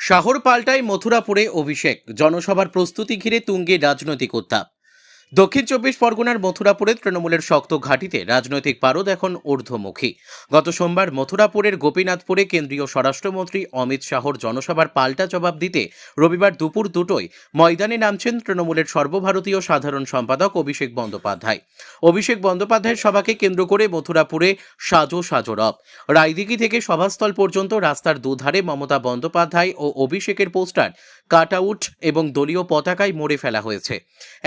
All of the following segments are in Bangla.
শহর পাল্টায় মথুরাপুরে অভিষেক, জনসভার প্রস্তুতি ঘিরে তুঙ্গে রাজনৈতিক উত্তাপ। দক্ষিণ চব্বিশ পরগনার মথুরাপুরে তৃণমূলের শক্ত ঘাঁটিতে রাজনৈতিক পারদ এখন ঊর্ধ্বমুখী। গত সোমবার মথুরাপুরের গোপীনাথপুরে কেন্দ্রীয় স্বরাষ্ট্রমন্ত্রী অমিত শাহর জনসভার পাল্টা জবাব দিতে রবিবার দুপুর দুটোয় ময়দানে নামছেন তৃণমূলের সর্বভারতীয় সাধারণ সম্পাদক অভিষেক বন্দ্যোপাধ্যায়। অভিষেক বন্দ্যোপাধ্যায়ের সভাকে কেন্দ্র করে মথুরাপুরে সাজো সাজো রব। রায়দিঘি থেকে সভাস্থল পর্যন্ত রাস্তার দুধারে মমতা বন্দ্যোপাধ্যায় ও অভিষেকের পোস্টার, কাট আউট এবং দলীয় পতাকায় মুড়ে ফেলা হয়েছে।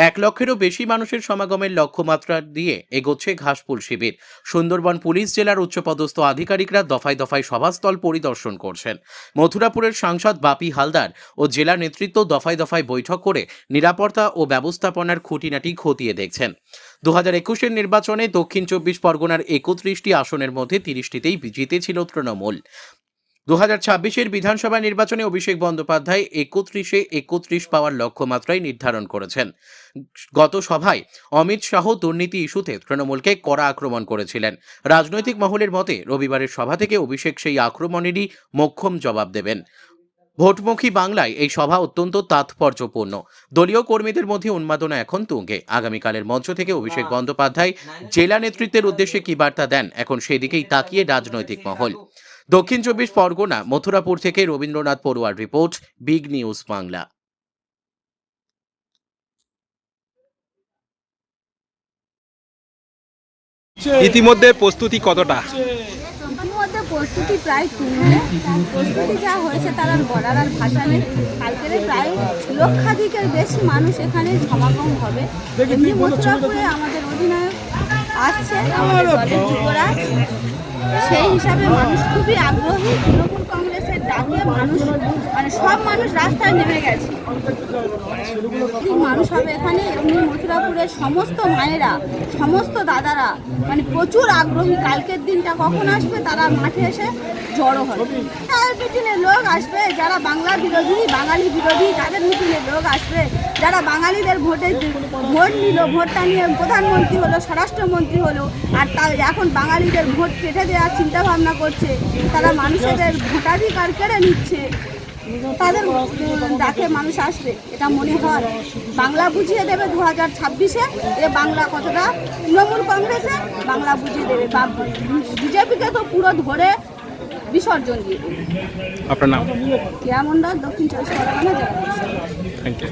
1 লক্ষেরও বেশি মানুষের সমাগমের লক্ষ্যমাত্রা দিয়ে এগোচ্ছে ঘাসফুল শিবির। সুন্দরবন পুলিশ জেলার উচ্চপদস্থ আধিকারিকরা দফায় দফায় সভাস্থল পরিদর্শন করছেন। মথুরাপুরের সাংসদ বাপি হালদার ও জেলা নেতৃত্ব দফায় দফায় বৈঠক করে নিরাপত্তা ও ব্যবস্থাপনার খুঁটিনাটি খতিয়ে দেখছেন। 2021-এর নির্বাচনে দক্ষিণ 24 পরগনার 31টি আসনের মধ্যে 30টিতেই জিতেছিল তৃণমূল। 2026-এর বিধানসভা নির্বাচনে অভিষেক বন্দ্যোপাধ্যায় 31-31 পাওয়ার লক্ষ্যমাত্রায় নির্ধারণ করেছেন। গত সভায় অমিত শাহ দুর্নীতি ইস্যুতে তৃণমূলকে কড়া আক্রমণ করেছিলেন। রাজনৈতিক মহলের মতে রবিবারের সভা থেকে অভিষেক সেই আক্রমণেরই মোক্ষম জবাব দেবেন। ভোটমুখী বাংলায় এই সভা অত্যন্ত তাৎপর্যপূর্ণ। দলীয় কর্মীদের মধ্যে উন্মাদনা এখন তুঙ্গে। আগামীকালের মঞ্চ থেকে অভিষেক বন্দ্যোপাধ্যায় জেলা নেতৃত্বের উদ্দেশ্যে কি বার্তা দেন, এখন সেদিকেই তাকিয়ে রাজনৈতিক মহল। দক্ষিণ 24 পরগনা মথুরাপুর থেকে রবীন্দ্রনাথ পড়ুয়ার রিপোর্ট, বিগ নিউজ বাংলা। ইতিমধ্যে প্রস্তুতি কতটা? ইতিমধ্যে প্রস্তুতি প্রায় তুঙ্গে। প্রস্তুতি যা হয়েছে তার আর বলার আর ভাষা নেই। কালকের প্রায় লক্ষাধিকের বেশি মানুষ এখানে সমাগম হবে। এমনি মথুরাপুরে আমাদের অধিনায়ক আসছে, আমাদের দলের যুবরাজ, সেই হিসাবে মানুষ খুবই আগ্রহী। তৃণমূল কংগ্রেসের ডাকে মানুষ সব মানুষ রাস্তায় নেমে গেছে। মানুষ হবে এখানে। এমনি মথুরাপুরের সমস্ত মায়েরা, সমস্ত দাদারা প্রচুর আগ্রহী। কালকের দিনটা কখন আসবে তারা মাঠে এসে জড়ো হবে। তার মিটিংয়ে লোক আসবে যারা বাংলা বিরোধী, বাঙালি বিরোধী, তাদের মিটিংয়ে লোক আসবে। যারা বাঙালিদের ভোট নিল, ভোটটা নিয়ে প্রধানমন্ত্রী হলো, স্বরাষ্ট্রমন্ত্রী হলো, আর এখন বাঙালিদের ভোট কেটে দেওয়ার চিন্তা ভাবনা করছে, তারা মানুষেদের ভোটাধিকার কেড়ে নিচ্ছে, তাদের ডাকে মানুষ আসবে এটা মনে হয়। বাংলা বুঝিয়ে দেবে 2026-এ এ বাংলা কতটা তৃণমূল কংগ্রেসে বাংলা বুঝিয়ে দেবে। বিজেপিকে তো পুরো ধরে বিসর্জন দিয়ে দেবে। আপনার নাম? কেয়া মন্ডল, দক্ষিণ 24 পরগনা জেলা। Thank you.